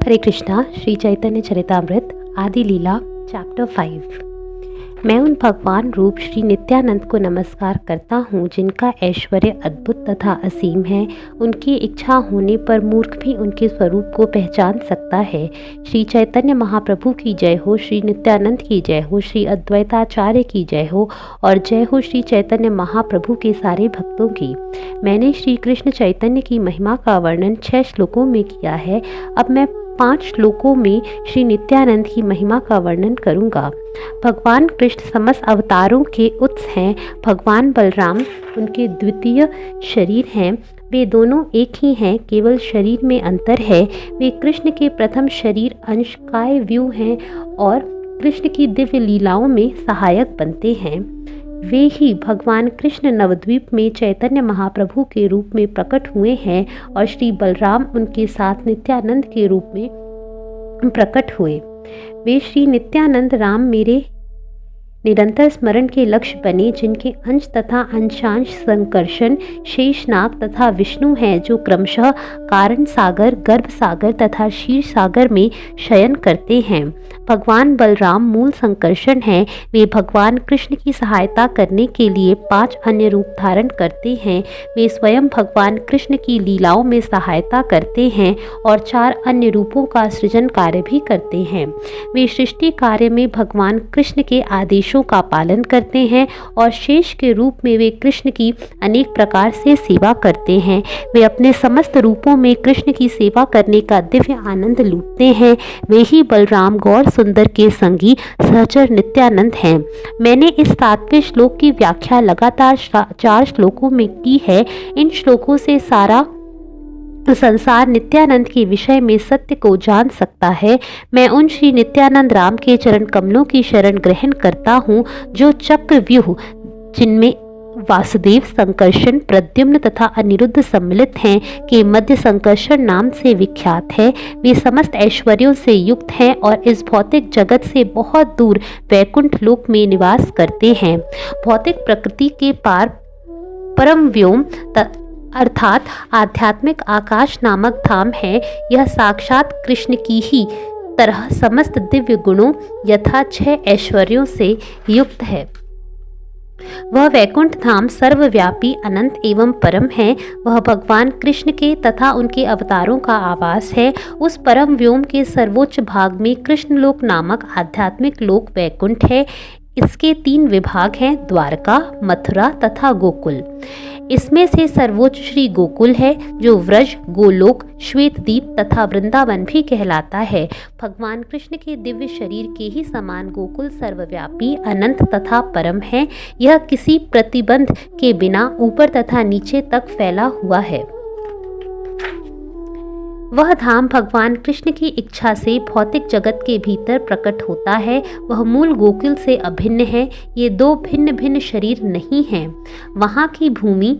हरे कृष्णा। श्री चैतन्य चरितामृत आदि लीला चैप्टर 5। मैं उन भगवान रूप श्री नित्यानंद को नमस्कार करता हूँ जिनका ऐश्वर्य अद्भुत तथा असीम है। उनकी इच्छा होने पर मूर्ख भी उनके स्वरूप को पहचान सकता है। श्री चैतन्य महाप्रभु की जय हो, श्री नित्यानंद की जय हो, श्री अद्वैताचार्य की जय हो और जय हो श्री चैतन्य महाप्रभु के सारे भक्तों की। मैंने श्री कृष्ण चैतन्य की महिमा का वर्णन 6 श्लोकों में किया है। अब मैं 5 श्लोकों में श्री नित्यानंद की महिमा का वर्णन करूंगा। भगवान कृष्ण समस्त अवतारों के उत्स हैं। भगवान बलराम उनके द्वितीय शरीर हैं। वे दोनों एक ही हैं, केवल शरीर में अंतर है। वे कृष्ण के प्रथम शरीर अंश काय व्यू हैं और कृष्ण की दिव्य लीलाओं में सहायक बनते हैं। वे ही भगवान कृष्ण नवद्वीप में चैतन्य महाप्रभु के रूप में प्रकट हुए हैं और श्री बलराम उनके साथ नित्यानंद के रूप में प्रकट हुए। वे श्री नित्यानंद राम मेरे निरंतर स्मरण के लक्ष्य बने, जिनके अंश तथा अंशांश संकर्षण शेषनाग तथा विष्णु हैं, जो क्रमशः कारण सागर, गर्भ सागर तथा क्षीर सागर में शयन करते हैं। भगवान बलराम मूल संकर्षण हैं। वे भगवान कृष्ण की सहायता करने के लिए 5 अन्य रूप धारण करते हैं। वे स्वयं भगवान कृष्ण की लीलाओं में सहायता करते हैं और 4 अन्य रूपों का सृजन कार्य भी करते हैं। वे सृष्टि कार्य में भगवान कृष्ण के आदेशों का पालन करते हैं और शेष के रूप में वे कृष्ण की अनेक प्रकार से सेवा करते हैं। वे अपने समस्त रूपों में कृष्ण की सेवा करने का दिव्य आनंद लूटते हैं। वे ही बलराम गौर सुंदर के संगी सहचर नित्यानंद हैं। मैंने इस 7वें श्लोक की व्याख्या लगातार 4 श्लोकों में की है। इन श्लोकों से सारा संसार नित्यानंद के विषय में सत्य को जान सकता है। मैं उन श्री नित्यानंद राम के चरण कमलों की शरण ग्रहण करता हूँ, जो चक्रव्यूह जिनमें वासुदेव, संकर्षण, प्रद्युम्न तथा अनिरुद्ध सम्मिलित हैं, के मध्य संकर्षण नाम से विख्यात है। वे समस्त ऐश्वर्यों से युक्त हैं और इस भौतिक जगत से बहुत दूर वैकुंठ लोक में निवास करते हैं। भौतिक प्रकृति के पार परम व्योम अर्थात आध्यात्मिक आकाश नामक धाम है। यह साक्षात कृष्ण की ही तरह समस्त दिव्य गुणों यथा 6 ऐश्वर्यों से युक्त है। वह वैकुंठ धाम सर्वव्यापी, अनंत एवं परम है। वह भगवान कृष्ण के तथा उनके अवतारों का आवास है। उस परम व्योम के सर्वोच्च भाग में कृष्णलोक नामक आध्यात्मिक लोक वैकुंठ है। इसके 3 विभाग हैं, द्वारका, मथुरा तथा गोकुल। इसमें से सर्वोच्च श्री गोकुल है, जो व्रज, गोलोक, श्वेतद्वीप तथा वृंदावन भी कहलाता है। भगवान कृष्ण के दिव्य शरीर के ही समान गोकुल सर्वव्यापी, अनंत तथा परम है। यह किसी प्रतिबंध के बिना ऊपर तथा नीचे तक फैला हुआ है। वह धाम भगवान कृष्ण की इच्छा से भौतिक जगत के भीतर प्रकट होता है। वह मूल गोकुल से अभिन्न है। ये 2 भिन्न भिन्न शरीर नहीं हैं। वहाँ की भूमि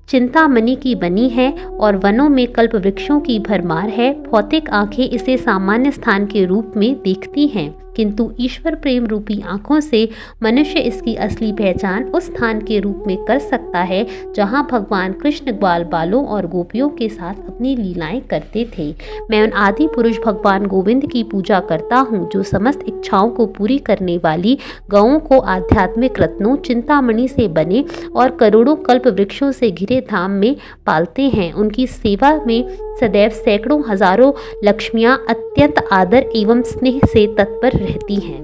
चिंतामणि की बनी है और वनों में कल्प वृक्षों की भरमार है। भौतिक आंखें इसे सामान्य स्थान के रूप में देखती हैं, किंतु ईश्वर प्रेम रूपी आंखों से मनुष्य इसकी असली पहचान उस स्थान के रूप में कर सकता है जहां भगवान कृष्ण ग्वाल बालों और गोपियों के साथ अपनी लीलाएं करते थे। मैं उन आदि पुरुष भगवान गोविंद की पूजा करता हूं, जो समस्त इच्छाओं को पूरी करने वाली गौओं को आध्यात्मिक रत्नों चिंतामणि से बने और करोड़ों कल्प वृक्षों से घिरे धाम में पालते हैं। उनकी सेवा में सदैव सैकड़ों हजारों लक्ष्मियां अत्यंत आदर एवं स्नेह से तत्पर रहती हैं।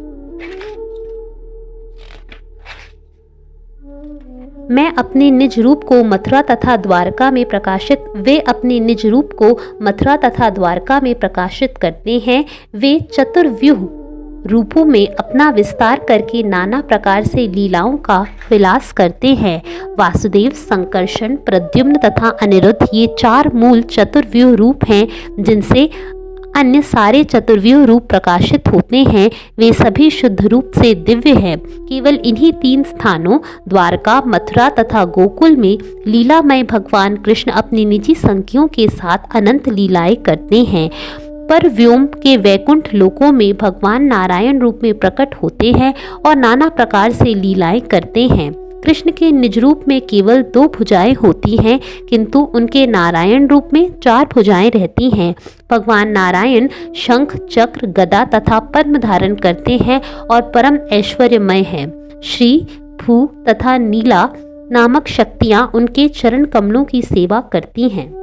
मैं अपने निज रूप को मथुरा तथा द्वारका में प्रकाशित करते हैं। वे चतुर्व्यूह रूपों में अपना विस्तार करके नाना प्रकार से लीलाओं का विलास करते हैं। वासुदेव, संकर्षण, प्रद्युम्न तथा अनिरुद्ध ये 4 मूल चतुर्व्यूह रूप हैं, जिनसे अन्य सारे चतुर्व्यूह रूप प्रकाशित होते हैं। वे सभी शुद्ध रूप से दिव्य हैं। केवल इन्हीं 3 स्थानों द्वारका, मथुरा तथा गोकुल में लीलामय भगवान कृष्ण अपनी निजी संख्यों के साथ अनंत लीलाएं करते हैं। पर व्योम के वैकुंठ लोकों में भगवान नारायण रूप में प्रकट होते हैं और नाना प्रकार से लीलाएं करते हैं। कृष्ण के निज रूप में केवल 2 भुजाएं होती हैं, किंतु उनके नारायण रूप में 4 भुजाएं रहती हैं। भगवान नारायण शंख, चक्र, गदा तथा पद्म धारण करते हैं और परम ऐश्वर्यमय हैं। श्री, भू तथा नीला नामक शक्तियां उनके चरण कमलों की सेवा करती हैं।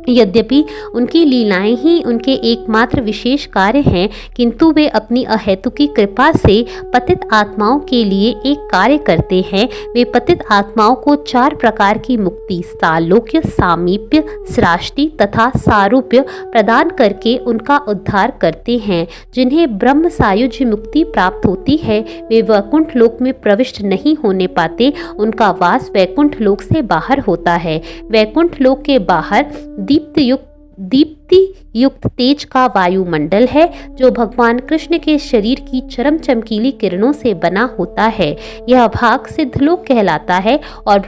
यद्यपि उनकी लीलाएं ही उनके एकमात्र विशेष कार्य हैं, किंतु वे अपनी अहेतुकी कृपा से पतित आत्माओं के लिए एक कार्य करते हैं। वे पतित आत्माओं को 4 प्रकार की मुक्ति, सालोक्य, सामीप्य, सृष्टि तथा सारूप्य प्रदान करके उनका उद्धार करते हैं। जिन्हें ब्रह्म सायुज्य मुक्ति प्राप्त होती है, वे वैकुंठ लोक में प्रविष्ट नहीं होने पाते। उनका वास वैकुंठ लोक से बाहर होता है। वैकुंठ लोक के बाहर दीप्ति युक्त तेज का वायुमंडल है, जो भगवान कृष्ण के शरीर की चरम चमकीली किरणों से बना होता है। यह भाग सिद्धलोक कहलाता है और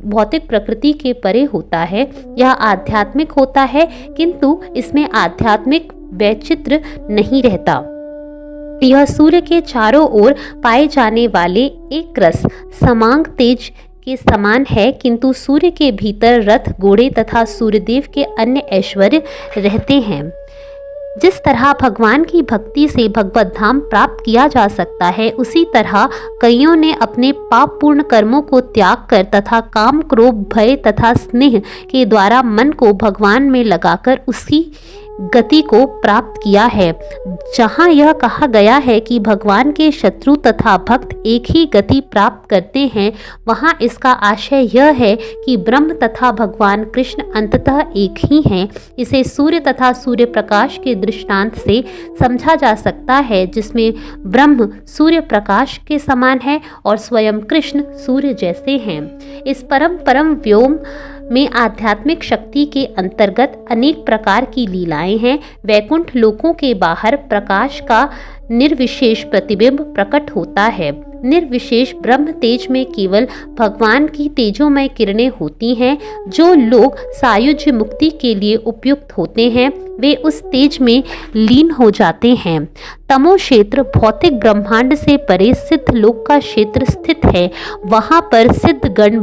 भौतिक प्रकृति के परे होता है। यह आध्यात्मिक होता है, किंतु इसमें आध्यात्मिक वैचित्र नहीं रहता। यह सूर्य के चारों ओर पाए जाने वाले एक रस समांग तेज के समान है, किंतु सूर्य के भीतर रथ, घोड़े तथा सूर्यदेव के अन्य ऐश्वर्य रहते हैं। जिस तरह भगवान की भक्ति से भगवत धाम प्राप्त किया जा सकता है, उसी तरह कईयों ने अपने पापपूर्ण कर्मों को त्याग कर तथा काम, क्रोध, भय तथा स्नेह के द्वारा मन को भगवान में लगाकर उसी गति को प्राप्त किया है। जहाँ यह कहा गया है कि भगवान के शत्रु तथा भक्त एक ही गति प्राप्त करते हैं, वहाँ इसका आशय यह है कि ब्रह्म तथा भगवान कृष्ण अंततः एक ही हैं। इसे सूर्य तथा सूर्य प्रकाश के दृष्टांत से समझा जा सकता है, जिसमें ब्रह्म सूर्य प्रकाश के समान है और स्वयं कृष्ण सूर्य जैसे हैं। इस परम व्योम में आध्यात्मिक शक्ति के अंतर्गत अनेक प्रकार की लीलाएं हैं। वैकुंठ लोकों के बाहर प्रकाश का निर्विशेष प्रतिबिंब प्रकट होता है। निर्विशेष ब्रह्म तेज में केवल भगवान की तेजोमय किरणें होती हैं। जो लोग सायुज्य मुक्ति के लिए उपयुक्त होते हैं, वे उस तेज में लीन हो जाते हैं। तमो क्षेत्र भौतिक ब्रह्मांड से परे सिद्ध लोक का क्षेत्र स्थित है। वहां पर सिद्ध गण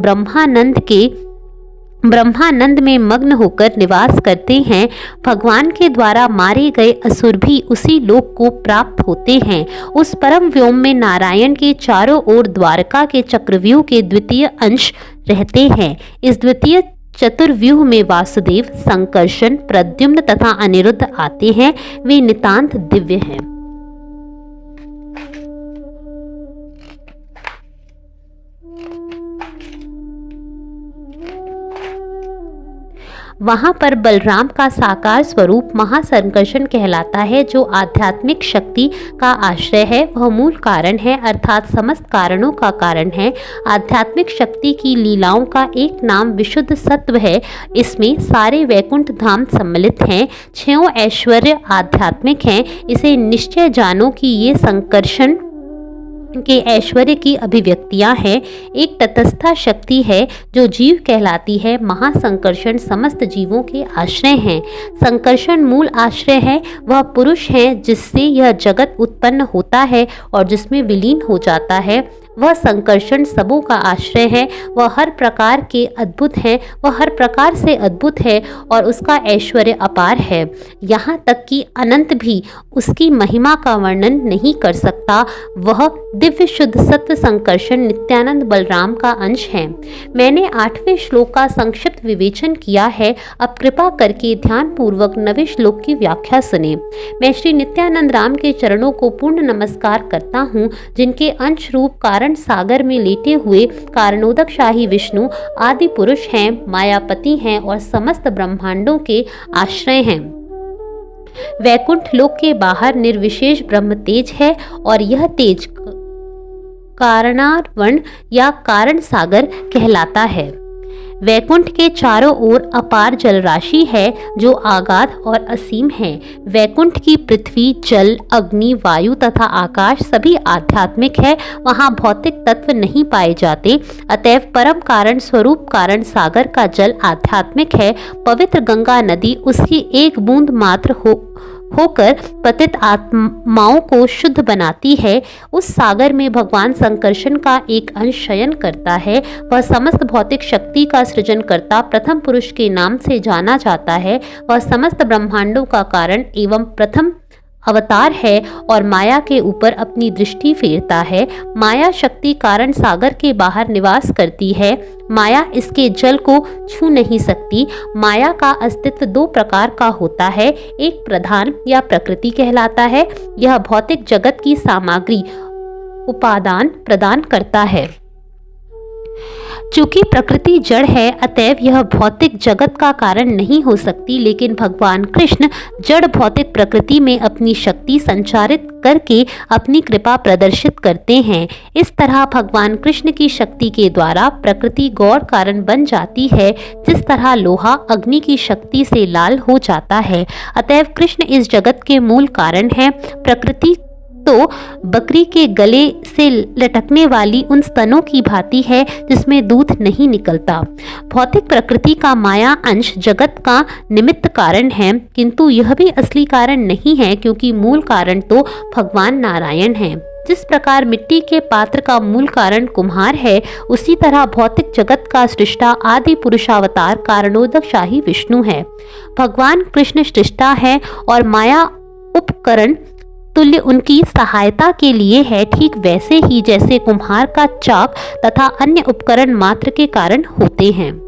ब्रह्मानंद में मग्न होकर निवास करते हैं। भगवान के द्वारा मारे गए असुर भी उसी लोक को प्राप्त होते हैं। उस परम व्योम में नारायण के चारों ओर द्वारका के चक्रव्यूह के द्वितीय अंश रहते हैं। इस द्वितीय चतुर्व्यूह में वासुदेव, संकर्षण, प्रद्युम्न तथा अनिरुद्ध आते हैं। वे नितांत दिव्य हैं। वहाँ पर बलराम का साकार स्वरूप महासंकर्षण कहलाता है, जो आध्यात्मिक शक्ति का आश्रय है। वह मूल कारण है, अर्थात समस्त कारणों का कारण है। आध्यात्मिक शक्ति की लीलाओं का एक नाम विशुद्ध सत्व है। इसमें सारे वैकुंठ धाम सम्मिलित हैं। 6 ऐश्वर्य आध्यात्मिक हैं। इसे निश्चय जानो कि ये संकर्षण के ऐश्वर्य की अभिव्यक्तियां हैं। एक तटस्था शक्ति है जो जीव कहलाती है। महासंकर्षण समस्त जीवों के आश्रय हैं। संकर्षण मूल आश्रय है। वह पुरुष है जिससे यह जगत उत्पन्न होता है और जिसमें विलीन हो जाता है। वह संकर्षण सबों का आश्रय है। वह हर प्रकार के अद्भुत है। वह हर प्रकार से अद्भुत है और उसका ऐश्वर्य अपार है। यहाँ तक कि अनंत भी उसकी महिमा का वर्णन नहीं कर सकता। वह दिव्य शुद्ध सत्य संकर्षण नित्यानंद बलराम का अंश है। मैंने 8वें श्लोक का संक्षिप्त विवेचन किया है। अब कृपा करके ध्यान पूर्वक 9वें श्लोक की व्याख्या सुने। मैं श्री नित्यानंद राम के चरणों को पूर्ण नमस्कार करता हूँ, जिनके अंश रूप कारण सागर में लेटे हुए कारणोदक शाही विष्णु आदि पुरुष हैं, मायापति हैं और समस्त ब्रह्मांडों के आश्रय हैं। वैकुंठ लोक के बाहर निर्विशेष ब्रह्म तेज है और यह तेज कारणार्वण या कारण सागर कहलाता है। वैकुंठ के चारों ओर अपार जल राशि है जो आगाध और असीम है। वैकुंठ की पृथ्वी, जल, अग्नि, वायु तथा आकाश सभी आध्यात्मिक है। वहाँ भौतिक तत्व नहीं पाए जाते। अतएव परम कारण स्वरूप कारण सागर का जल आध्यात्मिक है। पवित्र गंगा नदी उसकी एक बूंद मात्र होकर पतित आत्माओं को शुद्ध बनाती है। उस सागर में भगवान संकर्षण का एक अंश शयन करता है। वह समस्त भौतिक शक्ति का सृजनकर्ता प्रथम पुरुष के नाम से जाना जाता है। वह समस्त ब्रह्मांडों का कारण एवं प्रथम अवतार है और माया के ऊपर अपनी दृष्टि फेरता है। माया शक्ति कारण सागर के बाहर निवास करती है। माया इसके जल को छू नहीं सकती। माया का अस्तित्व दो प्रकार का होता है। एक प्रधान या प्रकृति कहलाता है। यह भौतिक जगत की सामग्री उपादान प्रदान करता है। चूंकि प्रकृति जड़ है, अतएव यह भौतिक जगत का कारण नहीं हो सकती, लेकिन भगवान कृष्ण जड़ भौतिक प्रकृति में अपनी शक्ति संचारित करके अपनी कृपा प्रदर्शित करते हैं। इस तरह भगवान कृष्ण की शक्ति के द्वारा प्रकृति गौण कारण बन जाती है, जिस तरह लोहा अग्नि की शक्ति से लाल हो जाता है। अतएव कृष्ण इस जगत के मूल कारण है। प्रकृति तो बकरी के गले से लटकने वाली उन स्तनों की भांति है जिसमें दूध नहीं निकलता। भौतिक प्रकृति का माया अंश जगत का निमित्त कारण है, किंतु यह भी असली कारण नहीं है, क्योंकि मूल कारण तो भगवान नारायण हैं। जिस प्रकार मिट्टी के पात्र का मूल कारण कुम्हार है, उसी तरह भौतिक जगत का सृष्टा आदि पुरुषावतार कारणोदक शाही विष्णु है। भगवान कृष्ण सृष्टा है और माया उपकरण तुल्य उनकी सहायता के लिए है। ठीक वैसे ही जैसे कुम्हार का चाक तथा अन्य उपकरण मात्र के कारण होते हैं।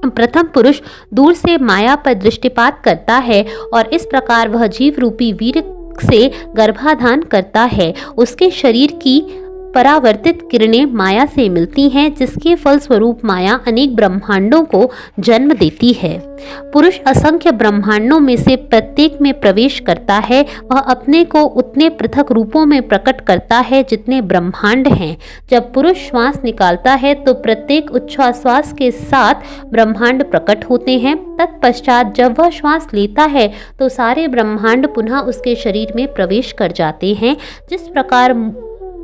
प्रथम पुरुष दूर से माया पर दृष्टिपात करता है और इस प्रकार वह जीव रूपी वीर से गर्भाधान करता है। उसके शरीर की परावर्तित किरणें माया से मिलती हैं, जिसके फलस्वरूप माया अनेक ब्रह्मांडों को जन्म देती है। पुरुष असंख्य ब्रह्मांडों में से प्रत्येक में प्रवेश करता है। वह अपने को उतने पृथक रूपों में प्रकट करता है जितने ब्रह्मांड हैं। जब पुरुष श्वास निकालता है तो प्रत्येक उच्छ्वास के साथ ब्रह्मांड प्रकट होते हैं। तत्पश्चात जब वह श्वास लेता है तो सारे ब्रह्मांड पुनः उसके शरीर में प्रवेश कर जाते हैं। जिस प्रकार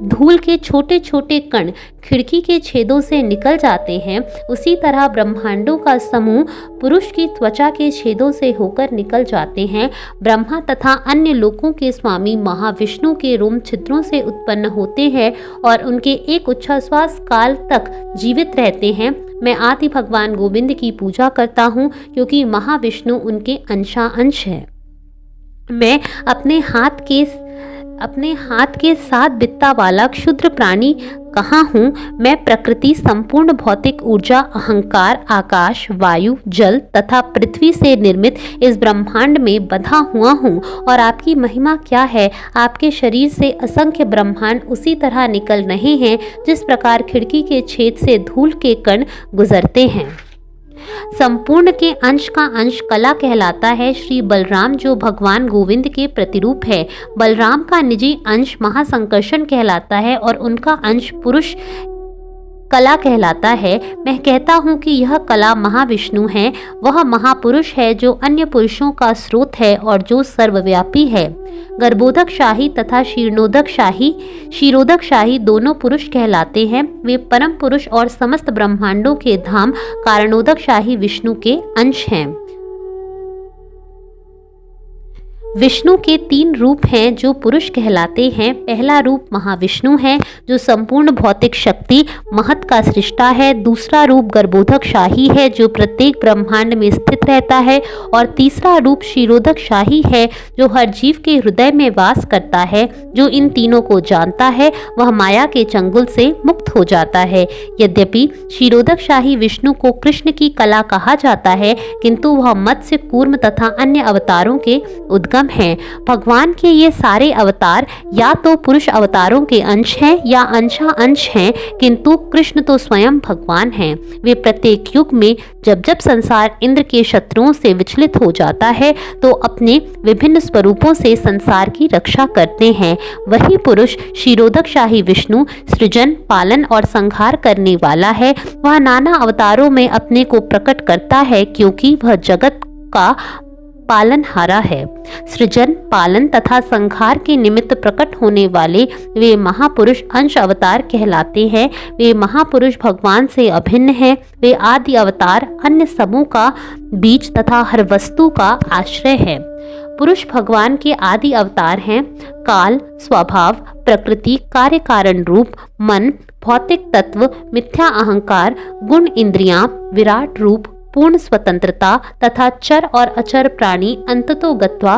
धूल के छोटे छोटे कण खिड़की के छेदों से निकल जाते हैं, उसी तरह ब्रह्मांडों का समूह पुरुष की त्वचा के छेदों से होकर निकल जाते हैं। ब्रह्मा तथा अन्य लोकों के स्वामी महाविष्णु के रोम छिद्रों से उत्पन्न होते हैं और उनके एक उच्छ्वास काल तक जीवित रहते हैं। मैं आदि भगवान गोविंद की पूजा करता हूँ, क्योंकि महाविष्णु उनके अंशांश है। मैं अपने हाथ के साथ बित्ता वाला क्षुद्र प्राणी कहाँ हूँ। मैं प्रकृति, संपूर्ण भौतिक ऊर्जा, अहंकार, आकाश, वायु, जल तथा पृथ्वी से निर्मित इस ब्रह्मांड में बंधा हुआ हूँ। और आपकी महिमा क्या है। आपके शरीर से असंख्य ब्रह्मांड उसी तरह निकल रहे हैं जिस प्रकार खिड़की के छेद से धूल के कण गुजरते हैं। संपूर्ण के अंश का अंश कला कहलाता है। श्री बलराम जो भगवान गोविंद के प्रतिरूप है, बलराम का निजी अंश महासंकर्षण कहलाता है और उनका अंश पुरुष कला कहलाता है। मैं कहता हूँ कि यह कला महाविष्णु है। वह महापुरुष है जो अन्य पुरुषों का स्रोत है और जो सर्वव्यापी है। गर्भोदक शाही तथा क्षीरोदक शाही दोनों पुरुष कहलाते हैं। वे परम पुरुष और समस्त ब्रह्मांडों के धाम कारणोदक शाही विष्णु के अंश हैं। विष्णु के 3 रूप हैं जो पुरुष कहलाते हैं। पहला रूप महाविष्णु है जो संपूर्ण भौतिक शक्ति महत का सृष्टा है। दूसरा रूप गर्भोदक शाही है जो प्रत्येक ब्रह्मांड में स्थित रहता है। और तीसरा रूप क्षीरोदक शाही है जो हर जीव के हृदय में वास करता है। जो इन तीनों को जानता है वह माया के चंगुल से मुक्त हो जाता है। यद्यपि क्षीरोदक शाही विष्णु को कृष्ण की कला कहा जाता है, किंतु वह मत्स्य, कूर्म तथा अन्य अवतारों के उद्गम हैं। भगवान के ये सारे अवतार या तो पुरुष अवतारों के अंश हैं या अंशा अंश हैं, किंतु कृष्ण तो स्वयं भगवान हैं। वे प्रत्येक युग में जब जब संसार इंद्र के शत्रुओं से विचलित हो जाता है तो अपने विभिन्न स्वरूपों से संसार की रक्षा करते हैं। वही पुरुष क्षीरोदक शाही विष्णु सृजन, पालन और संहार करने वाला है। वह नाना अवतारों में अपने को प्रकट करता है, क्योंकि वह जगत का पालनहारा है। सृजन, पालन तथा संहार के निमित्त प्रकट होने वाले वे महापुरुष अंश अवतार कहलाते हैं। वे महापुरुष भगवान से अभिन्न हैं। वे आदि अवतार अन्य सबों का बीज तथा हर वस्तु का आश्रय है। पुरुष भगवान के आदि अवतार हैं। काल, स्वभाव, प्रकृति, कार्य कारण रूप, मन, भौतिक तत्व, मिथ्या अहंकार, गुण, इंद्रियां, विराट रूप, पूर्ण स्वतंत्रता तथा चर और अचर प्राणी अंततो गत्वा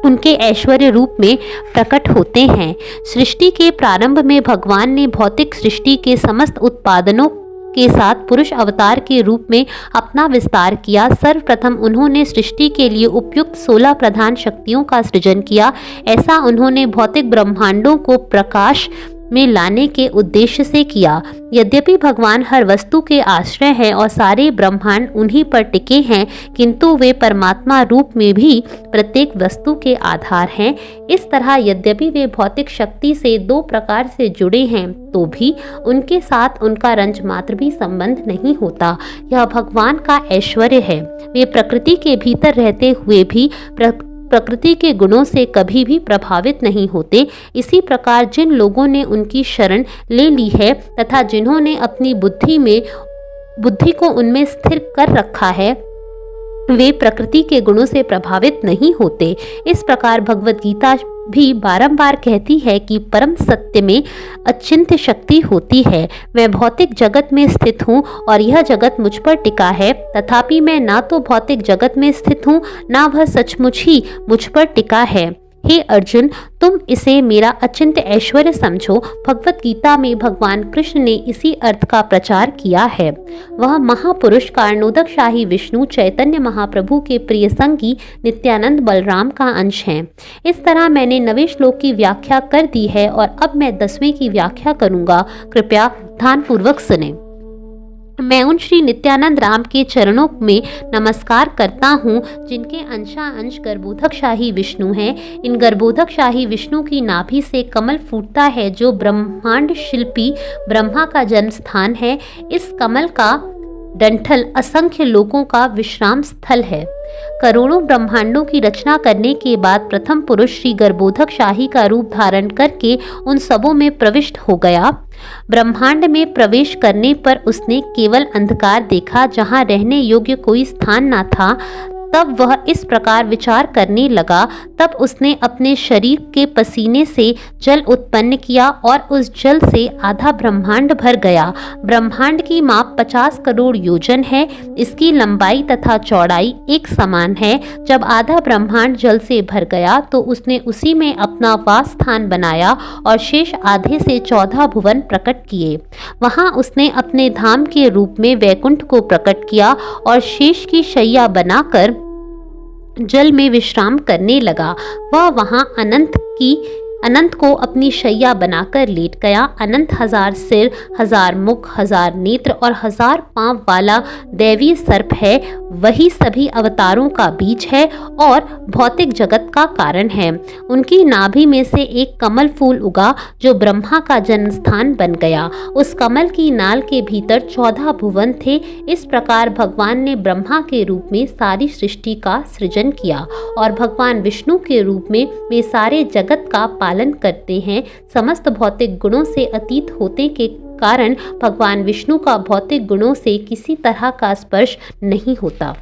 उनके ऐश्वर्य रूप में प्रकट होते हैं। सृष्टि के प्रारंभ में भगवान ने भौतिक सृष्टि के समस्त उत्पादनों के साथ पुरुष अवतार के रूप में अपना विस्तार किया। सर्वप्रथम उन्होंने सृष्टि के लिए उपयुक्त 16 प्रधान शक्तियों का सृजन किया। ऐसा उन्होंने भौतिक ब्रह्मांडों को प्रकाश में लाने के उद्देश्य से किया। यद्यपि भगवान हर वस्तु के आश्रय हैं और सारे ब्रह्मांड उन्हीं पर टिके हैं, किंतु वे परमात्मा रूप में भी प्रत्येक वस्तु के आधार हैं। इस तरह यद्यपि वे भौतिक शक्ति से 2 प्रकार से जुड़े हैं, तो भी उनके साथ उनका रंज मात्र भी संबंध नहीं होता। यह भगवान का ऐश्वर्य है। वे प्रकृति के भीतर रहते हुए भी प्रकृति के गुणों से कभी भी प्रभावित नहीं होते। इसी प्रकार जिन लोगों ने उनकी शरण ले ली है तथा जिन्होंने अपनी बुद्धि को उनमें स्थिर कर रखा है, वे प्रकृति के गुणों से प्रभावित नहीं होते। इस प्रकार भगवद गीता भी बारंबार कहती है कि परम सत्य में अचिंत्य शक्ति होती है। मैं भौतिक जगत में स्थित हूँ और यह जगत मुझ पर टिका है, तथापि मैं ना तो भौतिक जगत में स्थित हूँ, ना वह सचमुच ही मुझ पर टिका है। हे अर्जुन, तुम इसे मेरा अचिंत्य ऐश्वर्य समझो। भगवत गीता में भगवान कृष्ण ने इसी अर्थ का प्रचार किया है। वह महापुरुष कारणोदक शाही विष्णु चैतन्य महाप्रभु के प्रिय संगी नित्यानंद बलराम का अंश हैं। इस तरह मैंने 9वें श्लोक की व्याख्या कर दी है और अब मैं 10वें की व्याख्या करूंगा। कृपया ध्यानपूर्वक सुने। मैं उन श्री नित्यानंद राम के चरणों में नमस्कार करता हूँ जिनके अंश गर्भोधक शाही विष्णु हैं। इन गर्भोधक शाही विष्णु की नाभि से कमल फूटता है जो ब्रह्मांड शिल्पी ब्रह्मा का जन्म स्थान है। इस कमल का डंठल असंख्य लोगों का विश्राम स्थल है। करोड़ों ब्रह्मांडों की रचना करने के बाद प्रथम पुरुष श्री गर्भोधक शाही का रूप धारण करके उन सबों में प्रविष्ट हो गया। ब्रह्मांड में प्रवेश करने पर उसने केवल अंधकार देखा, जहाँ रहने योग्य कोई स्थान न था। तब वह इस प्रकार विचार करने लगा। तब उसने अपने शरीर के पसीने से जल उत्पन्न किया और उस जल से आधा ब्रह्मांड भर गया। ब्रह्मांड की माप 50 करोड़ योजन है। इसकी लंबाई तथा चौड़ाई एक समान है। जब आधा ब्रह्मांड जल से भर गया तो उसने उसी में अपना वास स्थान बनाया और शेष आधे से 14 भुवन प्रकट किए। वहां उसने अपने धाम के रूप में वैकुंठ को प्रकट किया और शेष की शैया बनाकर जल में विश्राम करने लगा। वह वहां अनंत को अपनी शैया बनाकर लेट गया। अनंत 1000 सिर, 1000 मुख, 1000 नेत्र और 1000 पांव वाला दैवीय सर्प है। वही सभी अवतारों का बीज है और भौतिक जगत का कारण है। उनकी नाभि में से एक कमल फूल उगा जो ब्रह्मा का जन्म स्थान बन गया। उस कमल की नाल के भीतर 14 भुवन थे। इस प्रकार भगवान ने ब्रह्मा के रूप में सारी सृष्टि का सृजन किया और भगवान विष्णु के रूप में वे सारे जगत का पालन करते हैं। समस्त भौतिक गुणों से अतीत होते के कारण भगवान विष्णु का भौतिक गुणों से किसी तरह का स्पर्श नहीं होता।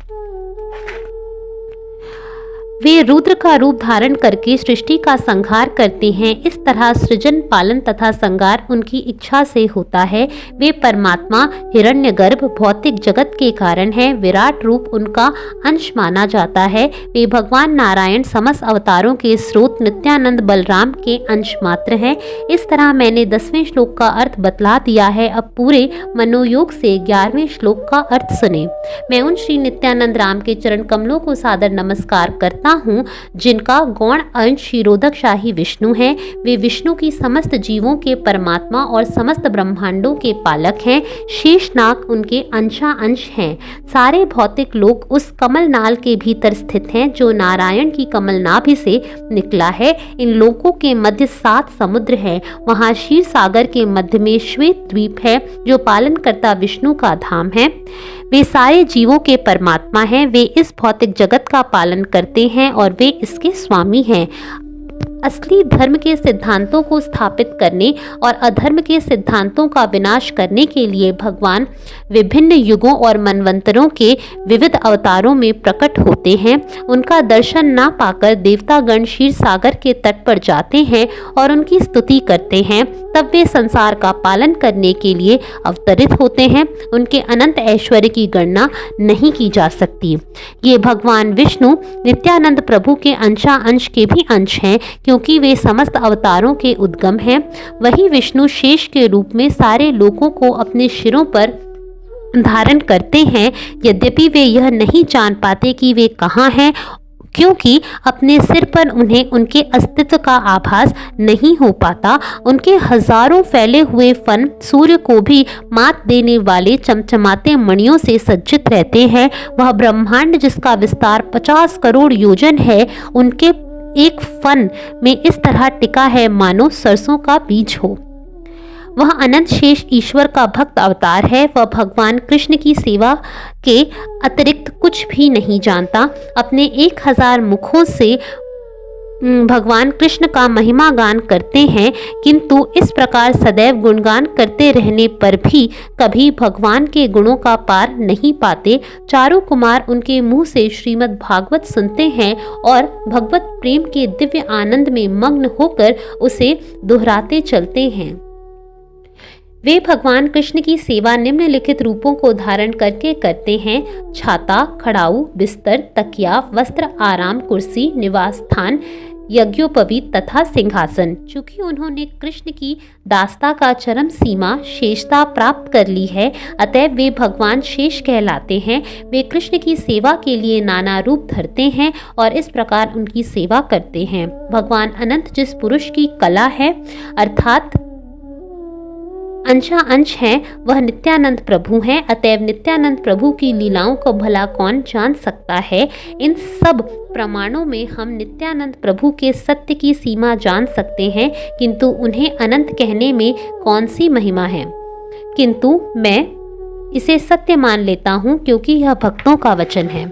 वे रुद्र का रूप धारण करके सृष्टि का संहार करते हैं। इस तरह सृजन, पालन तथा संहार उनकी इच्छा से होता है। वे परमात्मा हिरण्यगर्भ भौतिक जगत के कारण है। विराट रूप उनका अंश माना जाता है। वे भगवान नारायण समस्त अवतारों के स्रोत नित्यानंद बलराम के अंश मात्र हैं। इस तरह मैंने 10वें श्लोक का अर्थ बतला दिया है। अब पूरे मनोयोग से 11वें श्लोक का अर्थ सुने। मैं उन श्री नित्यानंद राम के चरण कमलों को सादर नमस्कार करता हूँ जिनका गौण अंश क्षीरोदक शाही विष्णु है। वे विष्णु की समस्त जीवों के परमात्मा और समस्त ब्रह्मांडों के पालक हैं। शेषनाग उनके अंश हैं। सारे भौतिक लोक उस कमल नाल के भीतर स्थित हैं जो नारायण की कमल नाभि से निकला है। इन लोकों के मध्य 7 समुद्र हैं। वहाँ क्षीर सागर के मध्य में श्वेत द्वीप है जो पालन करता विष्णु का धाम है। वे सारे जीवों के परमात्मा हैं। वे इस भौतिक जगत का पालन करते हैं और वे इसके स्वामी हैं। असली धर्म के सिद्धांतों को स्थापित करने और अधर्म के सिद्धांतों का विनाश करने के लिए भगवान विभिन्न युगों और मनवंतरों के विविध अवतारों में प्रकट होते हैं। उनका दर्शन ना पाकर देवतागण क्षीर सागर के तट पर जाते हैं और उनकी स्तुति करते हैं। तब वे संसार का पालन करने के लिए अवतरित होते हैं। उनके अनंत ऐश्वर्य की गणना नहीं की जा सकती। ये भगवान विष्णु नित्यानंद प्रभु के अंश के भी अंश हैं, क्योंकि वे समस्त अवतारों के उद्गम हैं। वही विष्णु शेष के रूप में सारे लोगों को अपने शिरों पर धारण करते हैं। यद्यपि वे यह नहीं जान पाते कि वे कहाँ हैं, क्योंकि अपने सिर पर उन्हें उनके अस्तित्व का आभास नहीं हो पाता। उनके हजारों फैले हुए फन सूर्य को भी मात देने वाले चमचमाते मणियों से सज्जित रहते हैं। वह ब्रह्मांड जिसका विस्तार 50 करोड़ योजन है, उनके एक फन में इस तरह टिका है मानो सरसों का बीज हो। वह अनंत शेष ईश्वर का भक्त अवतार है। वह भगवान कृष्ण की सेवा के अतिरिक्त कुछ भी नहीं जानता। अपने 1000 मुखों से भगवान कृष्ण का महिमा गान करते हैं, किंतु इस प्रकार सदैव गुणगान करते रहने पर भी कभी भगवान के गुणों का पार नहीं पाते। चारों कुमार उनके मुंह से श्रीमद् भागवत सुनते हैं और भगवत प्रेम के दिव्य आनंद में मग्न होकर उसे दोहराते चलते हैं। वे भगवान कृष्ण की सेवा निम्नलिखित रूपों को धारण करके करते हैं: छाता, खड़ाऊ, बिस्तर, तकिया, वस्त्र, आराम, कुर्सी, निवास स्थान, यज्ञोपवीत तथा सिंहासन। चूंकि उन्होंने कृष्ण की दासता का चरम सीमा शेषता प्राप्त कर ली है, अतएव वे भगवान शेष कहलाते हैं। वे कृष्ण की सेवा के लिए नाना रूप धरते हैं और इस प्रकार उनकी सेवा करते हैं। भगवान अनंत जिस पुरुष की कला है, अर्थात अंश हैं, वह नित्यानंद प्रभु हैं। अतएव नित्यानंद प्रभु की लीलाओं को भला कौन जान सकता है। इन सब प्रमाणों में हम नित्यानंद प्रभु के सत्य की सीमा जान सकते हैं, किंतु उन्हें अनंत कहने में कौन सी महिमा है। किंतु मैं इसे सत्य मान लेता हूँ, क्योंकि यह भक्तों का वचन है।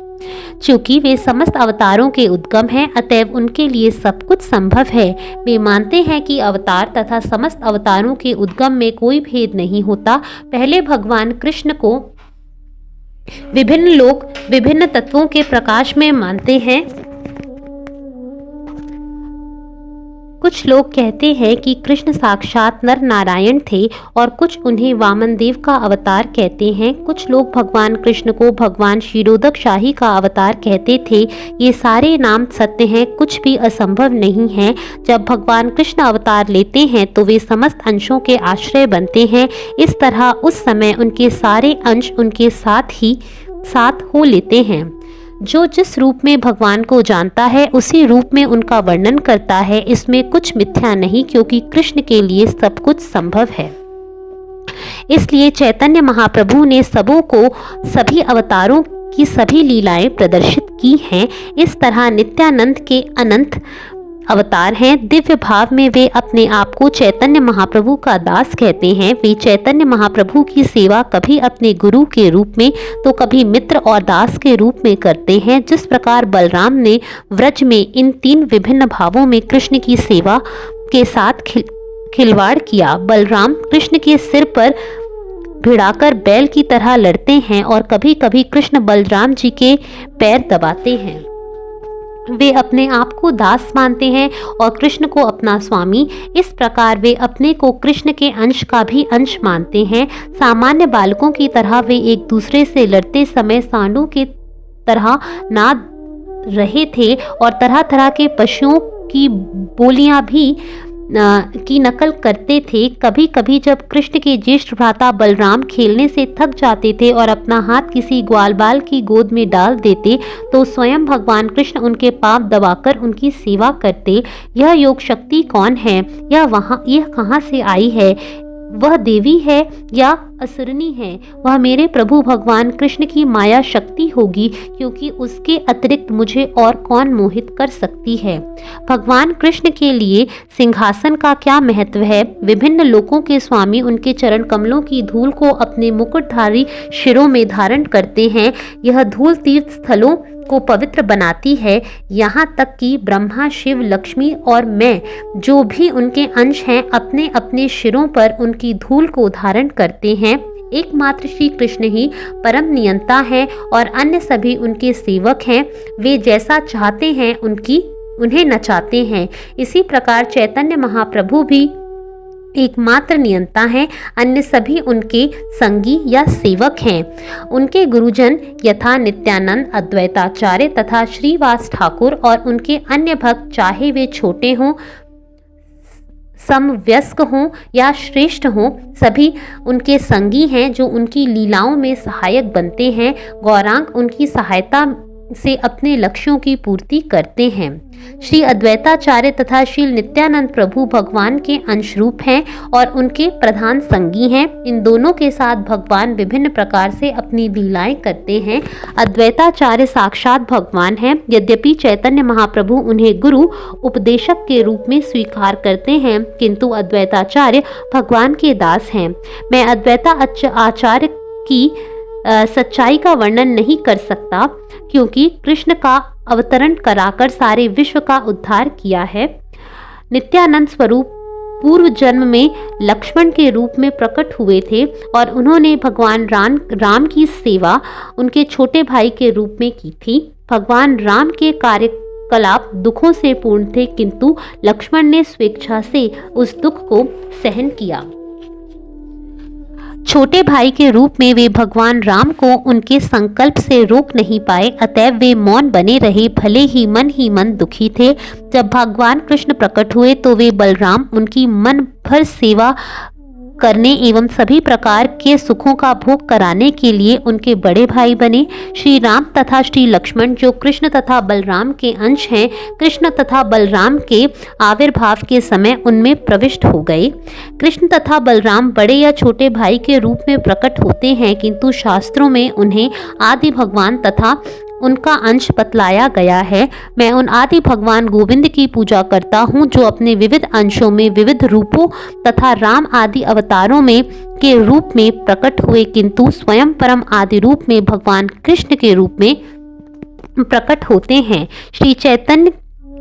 चूंकि वे समस्त अवतारों के उद्गम हैं, अतएव उनके लिए सब कुछ संभव है। वे मानते हैं कि अवतार तथा समस्त अवतारों के उद्गम में कोई भेद नहीं होता। पहले भगवान कृष्ण को विभिन्न लोग विभिन्न तत्वों के प्रकाश में मानते हैं। कुछ लोग कहते हैं कि कृष्ण साक्षात नर नारायण थे और कुछ उन्हें वामन देव का अवतार कहते हैं। कुछ लोग भगवान कृष्ण को भगवान क्षीरोदक शाही का अवतार कहते थे। ये सारे नाम सत्य हैं, कुछ भी असंभव नहीं है। जब भगवान कृष्ण अवतार लेते हैं तो वे समस्त अंशों के आश्रय बनते हैं। इस तरह उस समय उनके सारे अंश उनके साथ हो लेते हैं। जो जिस रूप में भगवान को जानता है उसी रूप में उनका वर्णन करता है। इसमें कुछ मिथ्या नहीं, क्योंकि कृष्ण के लिए सब कुछ संभव है। इसलिए चैतन्य महाप्रभु ने सबों को सभी अवतारों की सभी लीलाएं प्रदर्शित की हैं। इस तरह नित्यानंद के अनंत अवतार हैं। दिव्य भाव में वे अपने आप को चैतन्य महाप्रभु का दास कहते हैं। वे चैतन्य महाप्रभु की सेवा कभी अपने गुरु के रूप में तो कभी मित्र और दास के रूप में करते हैं। जिस प्रकार बलराम ने व्रज में इन 3 विभिन्न भावों में कृष्ण की सेवा के साथ खिलवाड़ किया। बलराम कृष्ण के सिर पर भिड़ाकर बैल की तरह लड़ते हैं और कभी कभी कृष्ण बलराम जी के पैर दबाते हैं। वे अपने आप को दास मानते हैं और कृष्ण को अपना स्वामी। इस प्रकार वे अपने को कृष्ण के अंश का भी अंश मानते हैं। सामान्य बालकों की तरह वे एक दूसरे से लड़ते समय सांडों की तरह नाद रहे थे और तरह तरह के पशुओं की बोलियां भी की नकल करते थे। कभी कभी जब कृष्ण के ज्येष्ठ भ्राता बलराम खेलने से थक जाते थे और अपना हाथ किसी ग्वाल बाल की गोद में डाल देते तो स्वयं भगवान कृष्ण उनके पांव दबाकर उनकी सेवा करते। यह योग शक्ति कौन है? यह कहाँ से आई है? वह देवी है या असुरनी है? वह मेरे प्रभु भगवान कृष्ण की माया शक्ति होगी, क्योंकि उसके अतिरिक्त मुझे और कौन मोहित कर सकती है। भगवान कृष्ण के लिए सिंहासन का क्या महत्व है? विभिन्न लोकों के स्वामी उनके चरण कमलों की धूल को अपने मुकुटधारी शिरों में धारण करते हैं। यह धूल तीर्थ स्थलों को पवित्र बनाती है, यहाँ तक कि ब्रह्मा, शिव, लक्ष्मी और मैं जो भी उनके अंश हैं अपने अपने सिरों पर उनकी धूल को धारण करते हैं। एकमात्र श्री कृष्ण ही परम नियंता हैं और अन्य सभी उनके सेवक हैं। वे जैसा चाहते हैं उन्हें नचाते हैं। इसी प्रकार चैतन्य महाप्रभु भी एकमात्र नियंता हैं, अन्य सभी उनके संगी या सेवक हैं। उनके गुरुजन यथा नित्यानंद, अद्वैताचार्य तथा श्रीवास ठाकुर और उनके अन्य भक्त, चाहे वे छोटे हों, समवयस्क हों या श्रेष्ठ हों, सभी उनके संगी हैं जो उनकी लीलाओं में सहायक बनते हैं। गौरांग उनकी सहायता से अपने लक्ष्यों की पूर्ति करते हैं। श्री अद्वैताचार्य तथा श्री नित्यानंद प्रभु भगवान के अंश रूप हैं और उनके प्रधान संगी हैं। इन दोनों के साथ भगवान विभिन्न प्रकार से अपनी लीलाएं करते हैं। अद्वैताचार्य साक्षात भगवान हैं, यद्यपि चैतन्य महाप्रभु उन्हें गुरु उपदेशक के रूप में स्वीकार करते हैं, किंतु अद्वैताचार्य भगवान के दास हैं। मैं अद्वैताचार्य की सच्चाई का वर्णन नहीं कर सकता, क्योंकि कृष्ण का अवतरण कराकर सारे विश्व का उद्धार किया है। नित्यानंद स्वरूप पूर्व जन्म में लक्ष्मण के रूप में प्रकट हुए थे और उन्होंने भगवान राम की सेवा उनके छोटे भाई के रूप में की थी। भगवान राम के कार्यकलाप दुखों से पूर्ण थे, किंतु लक्ष्मण ने स्वेच्छा से उस दुख को सहन किया। छोटे भाई के रूप में वे भगवान राम को उनके संकल्प से रोक नहीं पाए, अतएव वे मौन बने रहे, भले ही मन दुखी थे। जब भगवान कृष्ण प्रकट हुए तो वे बलराम उनकी मन भर सेवा करने एवं सभी प्रकार के सुखों का भोग कराने के लिए उनके बड़े भाई बने। श्री राम तथा श्री लक्ष्मण जो कृष्ण तथा बलराम के अंश हैं, कृष्ण तथा बलराम के आविर्भाव के समय उनमें प्रविष्ट हो गए। कृष्ण तथा बलराम बड़े या छोटे भाई के रूप में प्रकट होते हैं, किंतु शास्त्रों में उन्हें आदि भगवान तथा उनका अंश बतलाया गया है। मैं उन आदि भगवान गोविंद की पूजा करता हूँ जो अपने विविध अंशों में विविध रूपों तथा राम आदि अवतारों में के रूप में प्रकट हुए, किंतु स्वयं परम आदि रूप में भगवान कृष्ण के रूप में प्रकट होते हैं। श्री चैतन्य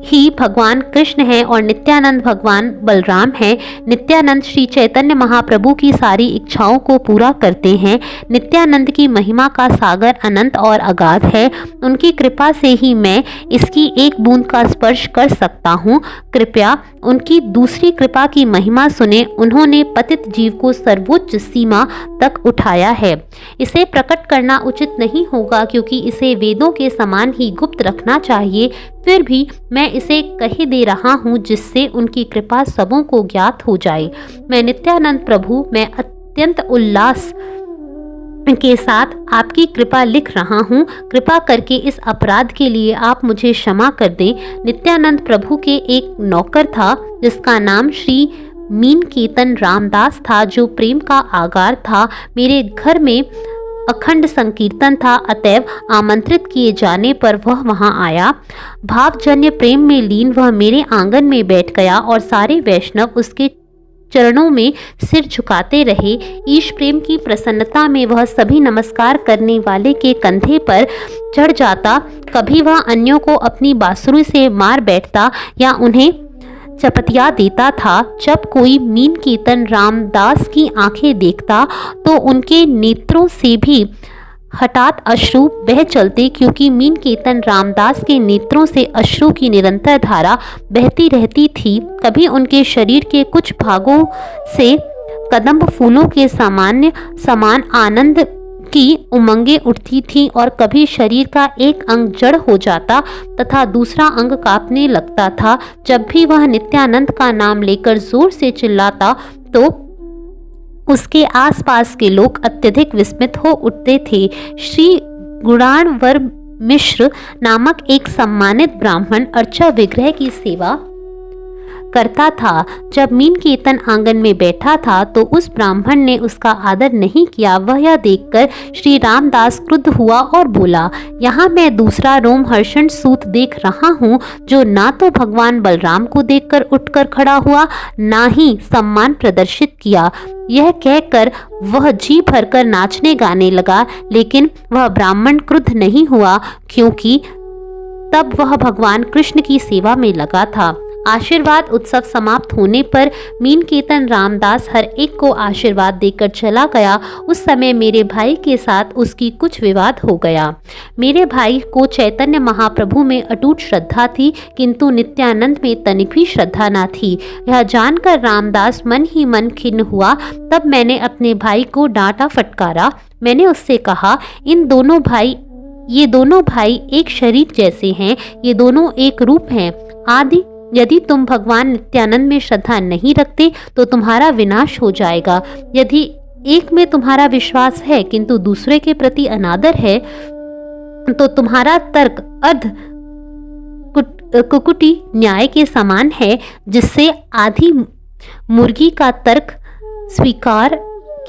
ही भगवान कृष्ण हैं और नित्यानंद भगवान बलराम हैं। नित्यानंद श्री चैतन्य महाप्रभु की सारी इच्छाओं को पूरा करते हैं। नित्यानंद की महिमा का सागर अनंत और अगाध है। उनकी कृपा से ही मैं इसकी एक बूंद का स्पर्श कर सकता हूँ। कृपया उनकी दूसरी कृपा की महिमा सुने। उन्होंने पतित जीव को सर्वोच्च सीमा तक उठाया है। इसे प्रकट करना उचित नहीं होगा, क्योंकि इसे वेदों के समान ही गुप्त रखना चाहिए। फिर भी मैं इसे कह दे रहा हूँ, जिससे उनकी कृपा सबों को ज्ञात हो जाए। मैं नित्यानंद प्रभु मैं अत्यंत उल्लास के साथ आपकी कृपा लिख रहा हूँ। कृपा करके इस अपराध के लिए आप मुझे क्षमा कर दें। नित्यानंद प्रभु के एक नौकर था जिसका नाम श्री मीन कीर्तन रामदास था, जो प्रेम का आगार था। मेरे घर में अखंड संकीर्तन था, अतएव आमंत्रित किए जाने पर वह वहां आया। भावजन्य प्रेम में लीन वह मेरे आंगन में बैठ गया और सारे वैष्णव उसके चरणों में सिर झुकाते रहे। ईश प्रेम की प्रसन्नता में वह सभी नमस्कार करने वाले के कंधे पर चढ़ जाता। कभी वह अन्यों को अपनी बांसुरी से मार बैठता या उन्हें चपतिया देता था। जब कोई मीन कीर्तन रामदास की आंखें देखता तो उनके नेत्रों से भी हठात अश्रु बह चलते, क्योंकि मीन कीर्तन रामदास के नेत्रों से अश्रु की निरंतर धारा बहती रहती थी। कभी उनके शरीर के कुछ भागों से कदम्ब फूलों के समान आनंद की उमंगें उठती थी और कभी शरीर का एक अंग जड़ हो जाता तथा दूसरा अंग कांपने लगता था। जब भी वह नित्यानंद का नाम लेकर जोर से चिल्लाता तो उसके आसपास के लोग अत्यधिक विस्मित हो उठते थे। श्री गुणाणवर मिश्र नामक एक सम्मानित ब्राह्मण अर्चा विग्रह की सेवा करता था। जब मीनकेतन आंगन में बैठा था तो उस ब्राह्मण ने उसका आदर नहीं किया। वह यह देखकर श्री रामदास क्रुद्ध हुआ और बोला, यहाँ मैं दूसरा रोमहर्षण सूत देख रहा हूँ, जो ना तो भगवान बलराम को देखकर उठकर खड़ा हुआ, ना ही सम्मान प्रदर्शित किया। यह कहकर वह जी भरकर नाचने गाने लगा, लेकिन वह ब्राह्मण क्रुद्ध नहीं हुआ, क्योंकि तब वह भगवान कृष्ण की सेवा में लगा था। आशीर्वाद उत्सव समाप्त होने पर मीनकेतन रामदास हर एक को आशीर्वाद देकर चला गया। उस समय मेरे भाई के साथ उसकी कुछ विवाद हो गया। मेरे भाई को चैतन्य महाप्रभु में अटूट श्रद्धा थी, किंतु नित्यानंद में तनिक भी श्रद्धा न थी। यह जानकर रामदास मन ही मन खिन्न हुआ। तब मैंने अपने भाई को डांटा फटकारा। मैंने उससे कहा, ये दोनों भाई एक शरीर जैसे हैं, ये दोनों एक रूप हैं। आदि यदि तुम भगवान नित्यानंद में श्रद्धा नहीं रखते तो तुम्हारा विनाश हो जाएगा। यदि एक में तुम्हारा विश्वास है किंतु दूसरे के प्रति अनादर है, तो तुम्हारा तर्क अर्ध कुकुटी न्याय के समान है, जिससे आधी मुर्गी का तर्क स्वीकार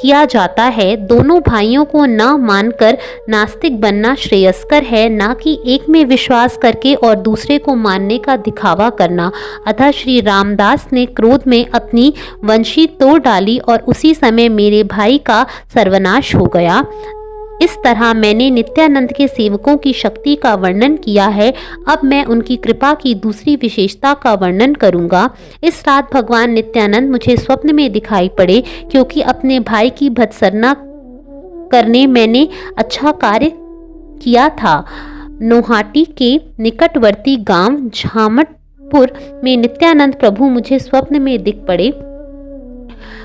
किया जाता है। दोनों भाइयों को न मानकर नास्तिक बनना श्रेयस्कर है, ना कि एक में विश्वास करके और दूसरे को मानने का दिखावा करना। अतः श्री रामदास ने क्रोध में अपनी वंशी तोड़ डाली और उसी समय मेरे भाई का सर्वनाश हो गया। इस तरह मैंने नित्यानंद के सेवकों की शक्ति का वर्णन किया है। अब मैं उनकी कृपा की दूसरी विशेषता का वर्णन करूंगा। इस रात भगवान नित्यानंद मुझे स्वप्न में दिखाई पड़े, क्योंकि अपने भाई की भत्सना करने मैंने अच्छा कार्य किया था। नोहाटी के निकटवर्ती गांव झामटपुर में नित्यानंद प्रभु मुझे स्वप्न में दिख पड़े।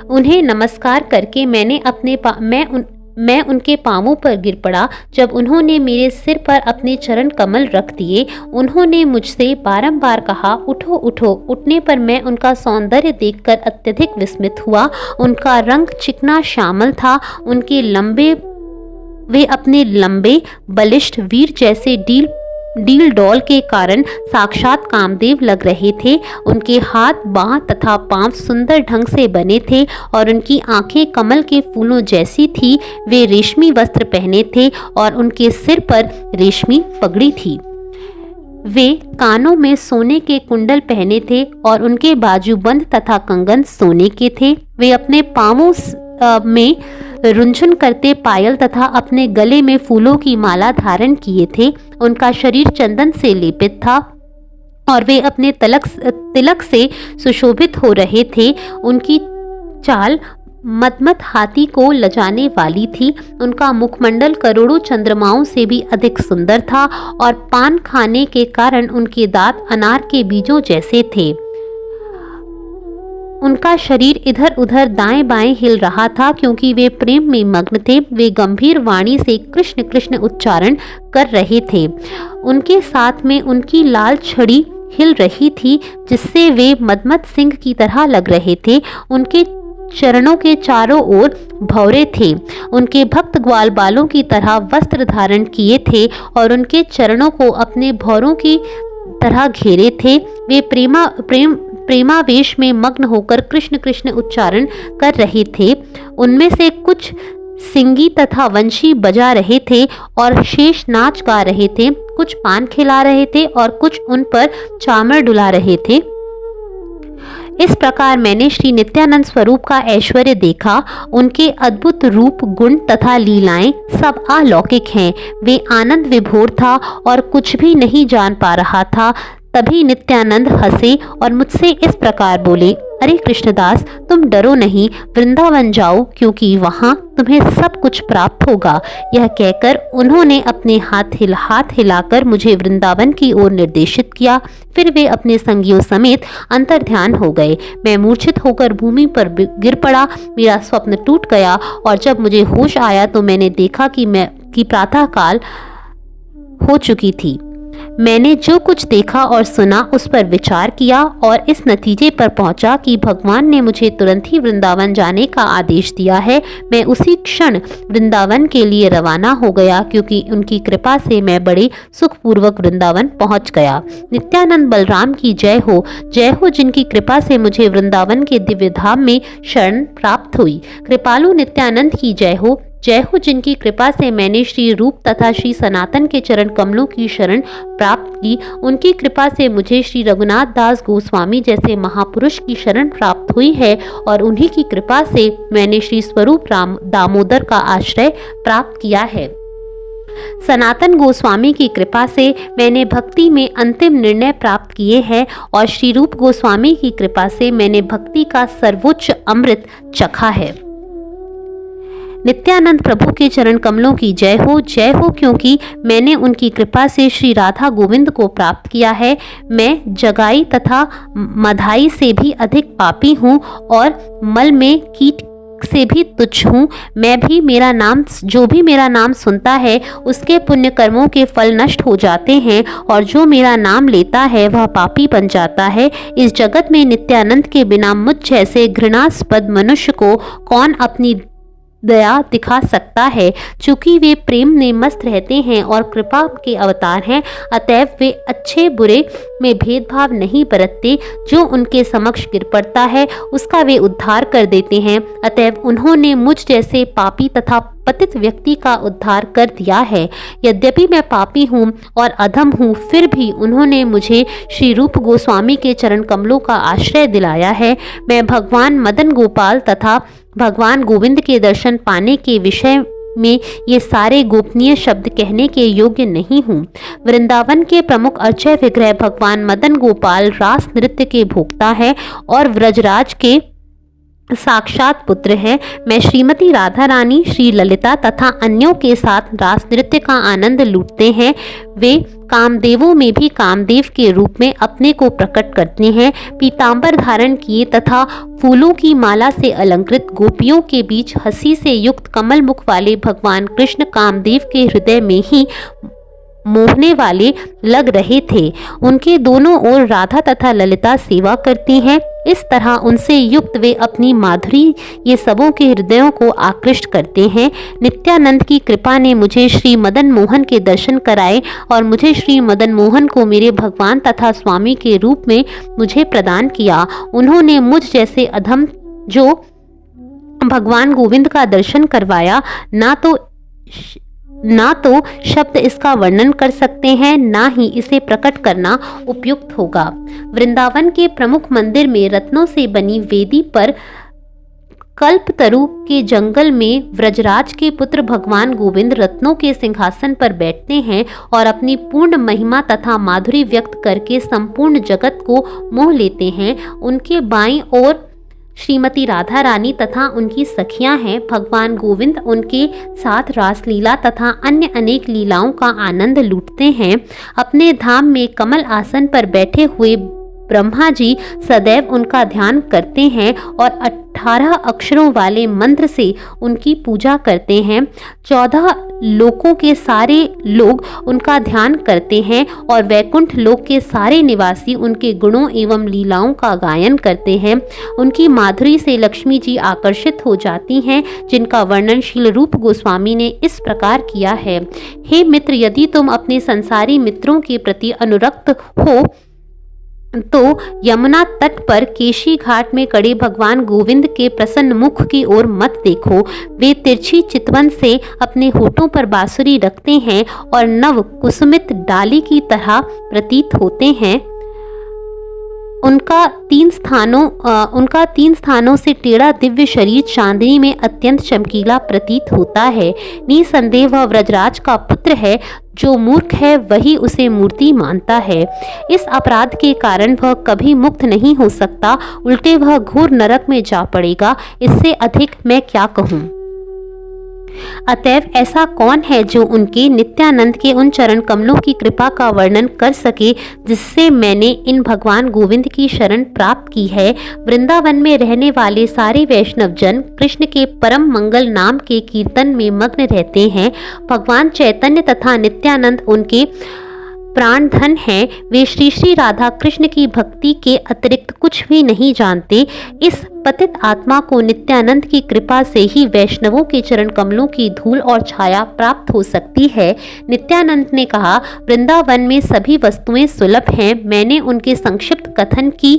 उन्हें नमस्कार करके मैं उनके पांवों पर गिर पड़ा। जब उन्होंने मेरे सिर पर अपने चरण कमल रख दिए, उन्होंने मुझसे बारंबार कहा, उठो उठो। उठने पर मैं उनका सौंदर्य देखकर अत्यधिक विस्मित हुआ। उनका रंग चिकना श्यामल था। वे अपने लंबे बलिष्ठ वीर जैसे डील डॉल के कारण साक्षात कामदेव लग रहे थे। उनके हाथ, बाँह तथा पांव सुंदर ढंग से बने थे और उनकी आंखें कमल के फूलों जैसी थी। वे रेशमी वस्त्र पहने थे और उनके सिर पर रेशमी पगड़ी थी। वे कानों में सोने के कुंडल पहने थे और उनके बाजूबंद तथा कंगन सोने के थे। वे अपने पांवों में रुंझुन करते पायल तथा अपने गले में फूलों की माला धारण किए थे। उनका शरीर चंदन से लेपित था और वे अपने तिलक से सुशोभित हो रहे थे। उनकी चाल मदमत हाथी को लजाने वाली थी। उनका मुखमंडल करोड़ों चंद्रमाओं से भी अधिक सुंदर था और पान खाने के कारण उनके दांत अनार के बीजों जैसे थे। उनका शरीर इधर उधर दाएं बाएं हिल रहा था, क्योंकि वे प्रेम में मग्न थे। वे गंभीर वाणी से कृष्ण कृष्ण उच्चारण कर रहे थे। उनके साथ में उनकी लाल छड़ी हिल रही थी, जिससे वे मदमत सिंह की तरह लग रहे थे। उनके चरणों के चारों ओर भौरे थे। उनके भक्त ग्वाल बालों की तरह वस्त्र धारण किए थे और उनके चरणों को अपने भौरों की तरह घेरे थे। वे प्रेमावेश में मग्न होकर कृष्ण कृष्ण उच्चारण कर रहे थे। उनमें से कुछ सिंगी तथा वंशी बजा रहे थे और शेष नाच गा रहे थे। कुछ पान खिला रहे थे और कुछ उन पर चामर डुला रहे थे। इस प्रकार मैंने श्री नित्यानंद स्वरूप का ऐश्वर्य देखा। उनके अद्भुत रूप, गुण तथा लीलाएं सब अलौकिक हैं। वे आनंद विभोर था और कुछ भी नहीं जान पा रहा था। तभी नित्यानंद हंसे और मुझसे इस प्रकार बोले, अरे कृष्णदास, तुम डरो नहीं, वृंदावन जाओ, क्योंकि वहाँ तुम्हें सब कुछ प्राप्त होगा। यह कहकर उन्होंने अपने हाथ हिलाकर मुझे वृंदावन की ओर निर्देशित किया। फिर वे अपने संगियों समेत अंतर्ध्यान हो गए। मैं मूर्छित होकर भूमि पर गिर पड़ा। मेरा स्वप्न टूट गया और जब मुझे होश आया तो मैंने देखा कि प्रातः काल हो चुकी थी। मैंने जो कुछ देखा और सुना उस पर विचार किया और इस नतीजे पर पहुंचा कि भगवान ने मुझे तुरंत ही वृंदावन जाने का आदेश दिया है। मैं उसी क्षण वृंदावन के लिए रवाना हो गया, क्योंकि उनकी कृपा से मैं बड़े सुखपूर्वक वृंदावन पहुंच गया। नित्यानंद बलराम की जय हो, जिनकी कृपा से मुझे वृंदावन के दिव्य धाम में शरण प्राप्त हुई। कृपालु नित्यानंद की जय हो, जिनकी कृपा से मैंने श्री रूप तथा श्री सनातन के चरण कमलों की शरण प्राप्त की। उनकी कृपा से मुझे श्री रघुनाथ दास गोस्वामी जैसे महापुरुष की शरण प्राप्त हुई है और उन्हीं की कृपा से मैंने श्री स्वरूप राम दामोदर का आश्रय प्राप्त किया है। सनातन गोस्वामी की कृपा से मैंने भक्ति में अंतिम निर्णय प्राप्त किए हैं और श्री रूप गोस्वामी की कृपा से मैंने भक्ति का सर्वोच्च अमृत चखा है। नित्यानंद प्रभु के चरण कमलों की जय हो, क्योंकि मैंने उनकी कृपा से श्री राधा गोविंद को प्राप्त किया है। मैं जगाई तथा मधाई से भी अधिक पापी हूँ और मल में कीट से भी तुच्छ हूँ। जो भी मेरा नाम सुनता है उसके पुण्य कर्मों के फल नष्ट हो जाते हैं और जो मेरा नाम लेता है वह पापी बन जाता है। इस जगत में नित्यानंद के बिना मुझ जैसे घृणास्पद मनुष्य को कौन अपनी दया दिखा सकता है। चूंकि वे प्रेम में मस्त रहते हैं और कृपा के अवतार हैं, अतएव वे अच्छे बुरे में भेदभाव नहीं बरतते। जो उनके समक्ष गिर पड़ता है उसका वे उद्धार कर देते हैं। अतएव उन्होंने मुझ जैसे पापी तथा पतित व्यक्ति का उद्धार कर दिया है। यद्यपि मैं पापी हूँ और अधम हूँ, फिर भी उन्होंने मुझे श्री रूप गोस्वामी के चरण कमलों का आश्रय दिलाया है। मैं भगवान मदन गोपाल तथा भगवान गोविंद के दर्शन पाने के विषय में ये सारे गोपनीय शब्द कहने के योग्य नहीं हूँ। वृंदावन के प्रमुख अर्चय विग्रह भगवान मदन गोपाल रास नृत्य के भोक्ता है और व्रजराज के साक्षात पुत्र है। मैं श्रीमती राधा रानी, श्री ललिता तथा अन्यों के साथ रास नृत्य का आनंद लूटते हैं। वे कामदेवों में भी कामदेव के रूप में अपने को प्रकट करते हैं। पीतांबर धारण किए तथा फूलों की माला से अलंकृत गोपियों के बीच हंसी से युक्त कमल मुख वाले भगवान कृष्ण कामदेव के हृदय में ही मोहने वाले लग रहे थे। उनके दोनों ओर राधा तथा ललिता सेवा करती हैं। इस तरह उनसे युक्त वे अपनी माधुरी ये सबों के हृदयों को आकृष्ट करते हैं। नित्यानंद की कृपा ने मुझे श्री मदन मोहन के दर्शन कराए और मुझे श्री मदन मोहन को मेरे भगवान तथा स्वामी के रूप में मुझे प्रदान किया। उन्होंने मुझ जैसे अधम जो भगवान गोविंद का दर्शन करवाया, ना तो शब्द इसका वर्णन कर सकते हैं, ना ही इसे प्रकट करना उपयुक्त होगा। वृंदावन के प्रमुख मंदिर में रत्नों से बनी वेदी पर कल्पतरु के जंगल में व्रजराज के पुत्र भगवान गोविंद रत्नों के सिंहासन पर बैठते हैं और अपनी पूर्ण महिमा तथा माधुरी व्यक्त करके संपूर्ण जगत को मोह लेते हैं। उनके बाईं ओर श्रीमती राधा रानी तथा उनकी सखियां हैं। भगवान गोविंद उनके साथ रासलीला तथा अन्य अनेक लीलाओं का आनंद लूटते हैं। अपने धाम में कमल आसन पर बैठे हुए ब्रह्मा जी सदैव उनका ध्यान करते हैं और 18 अक्षरों वाले मंत्र से उनकी पूजा करते हैं। 14 लोकों के सारे लोग उनका ध्यान करते हैं और वैकुंठ लोक के सारे निवासी उनके गुणों एवं लीलाओं का गायन करते हैं। उनकी माधुरी से लक्ष्मी जी आकर्षित हो जाती हैं, जिनका वर्णन शील रूप गोस्वामी ने इस प्रकार किया है। हे मित्र, यदि तुम अपने संसारी मित्रों के प्रति अनुरक्त हो तो यमुना तट पर केशी घाट में खड़े भगवान गोविंद के प्रसन्न मुख की ओर मत देखो। वे तिरछी चितवन से अपने होठों पर बांसुरी रखते हैं और नव कुसुमित डाली की तरह प्रतीत होते हैं। उनका तीन स्थानों से टेढ़ा दिव्य शरीर चांदनी में अत्यंत चमकीला प्रतीत होता है। निसंदेह वह व्रजराज का पुत्र है। जो मूर्ख है वही उसे मूर्ति मानता है। इस अपराध के कारण वह कभी मुक्त नहीं हो सकता, उल्टे वह घोर नरक में जा पड़ेगा। इससे अधिक मैं क्या कहूँ। अतएव ऐसा कौन है जो उनके नित्यानंद के उन चरण कमलों की कृपा का वर्णन कर सके जिससे मैंने इन भगवान गोविंद की शरण प्राप्त की है। वृंदावन में रहने वाले सारे वैष्णव जन कृष्ण के परम मंगल नाम के कीर्तन में मग्न रहते हैं। भगवान चैतन्य तथा नित्यानंद उनके प्राण धन हैं, वे श्री श्री राधा कृष्ण की भक्ति के अतिरिक्त कुछ भी नहीं जानते। इस पतित आत्मा को नित्यानंद की कृपा से ही वैष्णवों के चरण कमलों की धूल और छाया प्राप्त हो सकती है। नित्यानंद ने कहा, वृंदावन में सभी वस्तुएं सुलभ हैं। मैंने उनके संक्षिप्त कथन की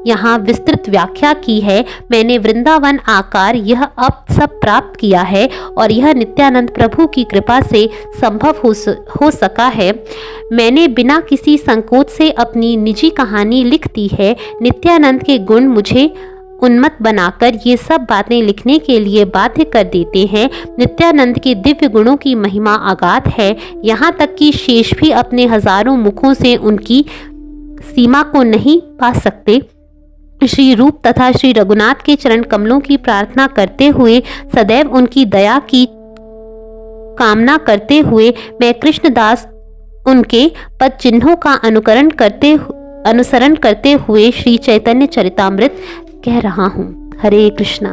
यहाँ विस्तृत व्याख्या की है। मैंने वृंदावन आकार यह अब सब प्राप्त किया है और यह नित्यानंद प्रभु की कृपा से संभव हो सका है। मैंने बिना किसी संकोच से अपनी निजी कहानी लिख दी है। नित्यानंद के गुण मुझे उन्मत्त बनाकर ये सब बातें लिखने के लिए बाध्य कर देते हैं। नित्यानंद के दिव्य गुणों की महिमा अगाध है, यहाँ तक कि शेष भी अपने हजारों मुखों से उनकी सीमा को नहीं पा सकते। श्री रूप तथा श्री रघुनाथ के चरण कमलों की प्रार्थना करते हुए, सदैव उनकी दया की कामना करते हुए, मैं कृष्णदास उनके पद चिन्हों का अनुसरण करते हुए श्री चैतन्य चरितामृत कह रहा हूँ। हरे कृष्णा।